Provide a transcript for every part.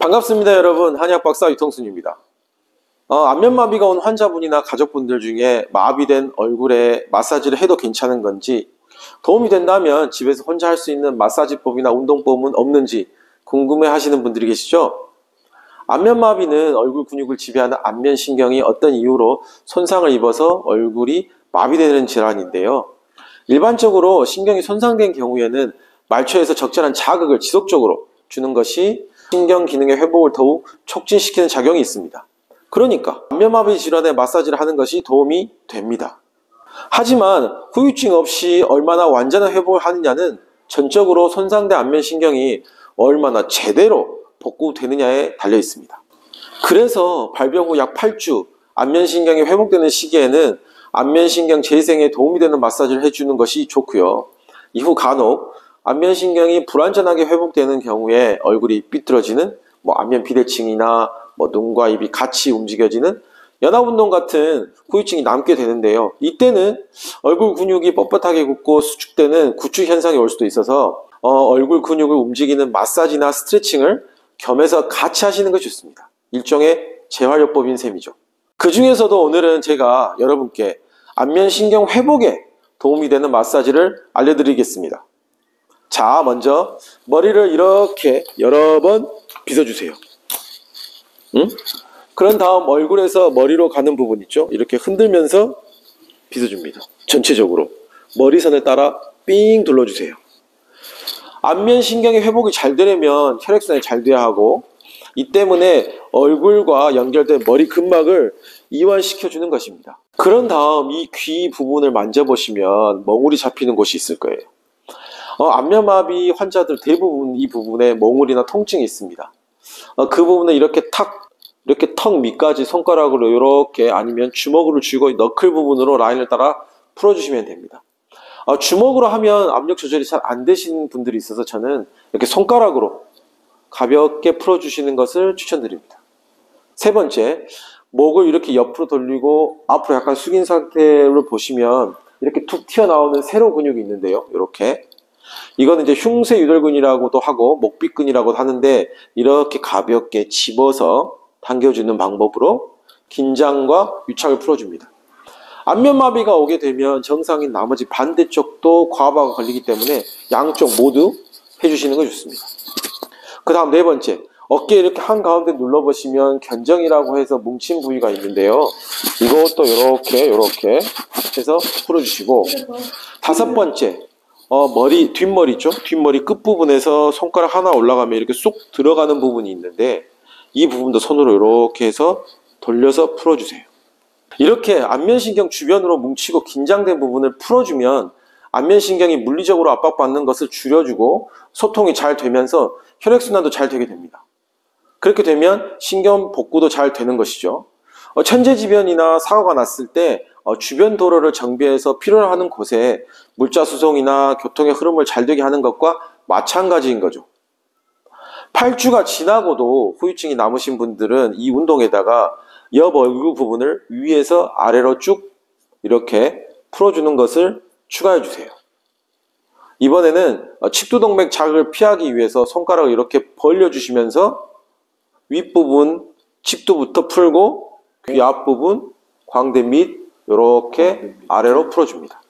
반갑습니다, 여러분. 한의학박사 유통순입니다. 안면마비가 온 환자분이나 가족분들 중에 마비된 얼굴에 마사지를 해도 괜찮은 건지, 도움이 된다면 집에서 혼자 할 수 있는 마사지법이나 운동법은 없는지 궁금해 하시는 분들이 계시죠? 안면마비는 얼굴 근육을 지배하는 안면신경이 어떤 이유로 손상을 입어서 얼굴이 마비되는 질환인데요. 일반적으로 신경이 손상된 경우에는 말초에서 적절한 자극을 지속적으로 주는 것이 신경 기능의 회복을 더욱 촉진시키는 작용이 있습니다. 그러니까 안면마비 질환에 마사지를 하는 것이 도움이 됩니다. 하지만 후유증 없이 얼마나 완전한 회복을 하느냐는 전적으로 손상된 안면신경이 얼마나 제대로 복구되느냐에 달려 있습니다. 그래서 발병 후 약 8주 안면신경이 회복되는 시기에는 안면신경 재생에 도움이 되는 마사지를 해주는 것이 좋고요. 이후 간혹 안면신경이 불완전하게 회복되는 경우에 얼굴이 삐뚤어지는 안면 비대칭이나 눈과 입이 같이 움직여지는 연합운동 같은 후유증이 남게 되는데요. 이때는 얼굴 근육이 뻣뻣하게 굳고 수축되는 구축 현상이 올 수도 있어서 얼굴 근육을 움직이는 마사지나 스트레칭을 겸해서 같이 하시는 것이 좋습니다. 일종의 재활요법인 셈이죠. 그 중에서도 오늘은 제가 여러분께 안면신경 회복에 도움이 되는 마사지를 알려드리겠습니다. 자, 먼저 머리를 이렇게 여러 번 빗어주세요. 그런 다음 얼굴에서 머리로 가는 부분 있죠? 이렇게 흔들면서 빗어줍니다. 전체적으로 머리선을 따라 삥 둘러주세요. 안면신경의 회복이 잘 되려면 혈액순환이 잘 돼야 하고, 이 때문에 얼굴과 연결된 머리 근막을 이완시켜주는 것입니다. 그런 다음 이 귀 부분을 만져보시면 멍울이 잡히는 곳이 있을 거예요. 안면마비 환자들 대부분 이 부분에 멍울이나 통증이 있습니다. 그 부분은 이렇게 턱 밑까지 손가락으로 이렇게, 아니면 주먹으로 쥐고 너클 부분으로 라인을 따라 풀어주시면 됩니다. 주먹으로 하면 압력 조절이 잘 안 되시는 분들이 있어서 저는 이렇게 손가락으로 가볍게 풀어주시는 것을 추천드립니다. 세 번째, 목을 이렇게 옆으로 돌리고 앞으로 약간 숙인 상태로 보시면 이렇게 툭 튀어나오는 세로 근육이 있는데요. 이렇게. 이거는 이제 흉쇄유돌근이라고도 하고 목비근이라고도 하는데, 이렇게 가볍게 집어서 당겨주는 방법으로 긴장과 유착을 풀어줍니다. 안면마비가 오게 되면 정상인 나머지 반대쪽도 과부하가 걸리기 때문에 양쪽 모두 해주시는 거 좋습니다. 그 다음 네 번째, 어깨 이렇게 한가운데 눌러보시면 견정이라고 해서 뭉친 부위가 있는데요. 이것도 이렇게 해서 풀어주시고, 다섯 번째, 뒷머리 있죠? 뒷머리 끝부분에서 손가락 하나 올라가면 이렇게 쏙 들어가는 부분이 있는데, 이 부분도 손으로 이렇게 해서 돌려서 풀어주세요. 이렇게 안면신경 주변으로 뭉치고 긴장된 부분을 풀어주면 안면신경이 물리적으로 압박받는 것을 줄여주고 소통이 잘 되면서 혈액순환도 잘 되게 됩니다. 그렇게 되면 신경 복구도 잘 되는 것이죠. 천재지변이나 사고가 났을 때 주변 도로를 정비해서 필요로 하는 곳에 물자 수송이나 교통의 흐름을 잘 되게 하는 것과 마찬가지인 거죠. 8주가 지나고도 후유증이 남으신 분들은 이 운동에다가 옆 얼굴 부분을 위에서 아래로 쭉 이렇게 풀어주는 것을 추가해 주세요. 이번에는 칡두동맥 자극을 피하기 위해서 손가락을 이렇게 벌려주시면서 윗부분 칡두부터 풀고 귀 앞부분, 광대 밑 이렇게 아래로 풀어줍니다.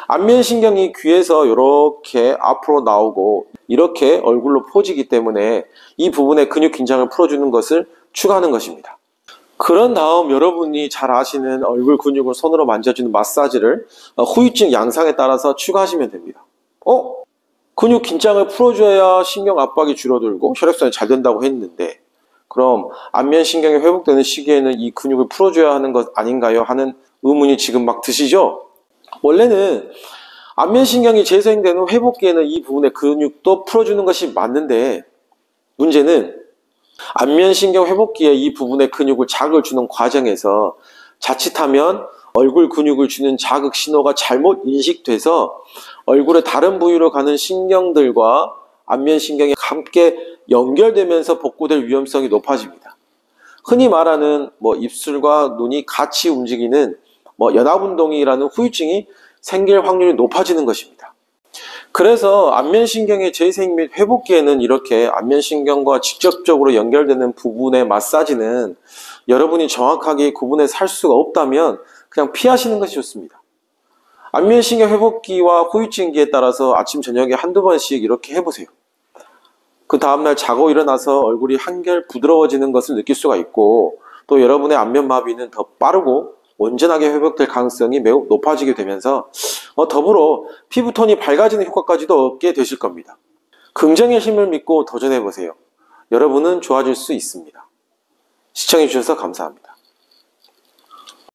안면신경이 귀에서 이렇게 앞으로 나오고 이렇게 얼굴로 퍼지기 때문에 이 부분의 근육 긴장을 풀어주는 것을 추가하는 것입니다. 그런 다음 여러분이 잘 아시는 얼굴 근육을 손으로 만져주는 마사지를 후유증 양상에 따라서 추가하시면 됩니다. 근육 긴장을 풀어줘야 신경 압박이 줄어들고 혈액순환이 잘 된다고 했는데, 그럼 안면신경이 회복되는 시기에는 이 근육을 풀어줘야 하는 것 아닌가요? 하는 의문이 지금 막 드시죠? 원래는 안면신경이 재생되는 회복기에는 이 부분의 근육도 풀어주는 것이 맞는데, 문제는 안면신경 회복기에 이 부분의 근육을 자극을 주는 과정에서 자칫하면 얼굴 근육을 주는 자극 신호가 잘못 인식돼서 얼굴의 다른 부위로 가는 신경들과 안면신경이 함께 연결되면서 복구될 위험성이 높아집니다. 흔히 말하는 입술과 눈이 같이 움직이는 연합운동이라는 후유증이 생길 확률이 높아지는 것입니다. 그래서 안면신경의 재생 및 회복기에는 이렇게 안면신경과 직접적으로 연결되는 부분의 마사지는 여러분이 정확하게 구분해서 할 수가 없다면 그냥 피하시는 것이 좋습니다. 안면신경 회복기와 후유증기에 따라서 아침 저녁에 한두 번씩 이렇게 해보세요. 그 다음날 자고 일어나서 얼굴이 한결 부드러워지는 것을 느낄 수가 있고, 또 여러분의 안면마비는 더 빠르고 온전하게 회복될 가능성이 매우 높아지게 되면서 더불어 피부톤이 밝아지는 효과까지도 얻게 되실 겁니다. 긍정의 힘을 믿고 도전해보세요. 여러분은 좋아질 수 있습니다. 시청해주셔서 감사합니다.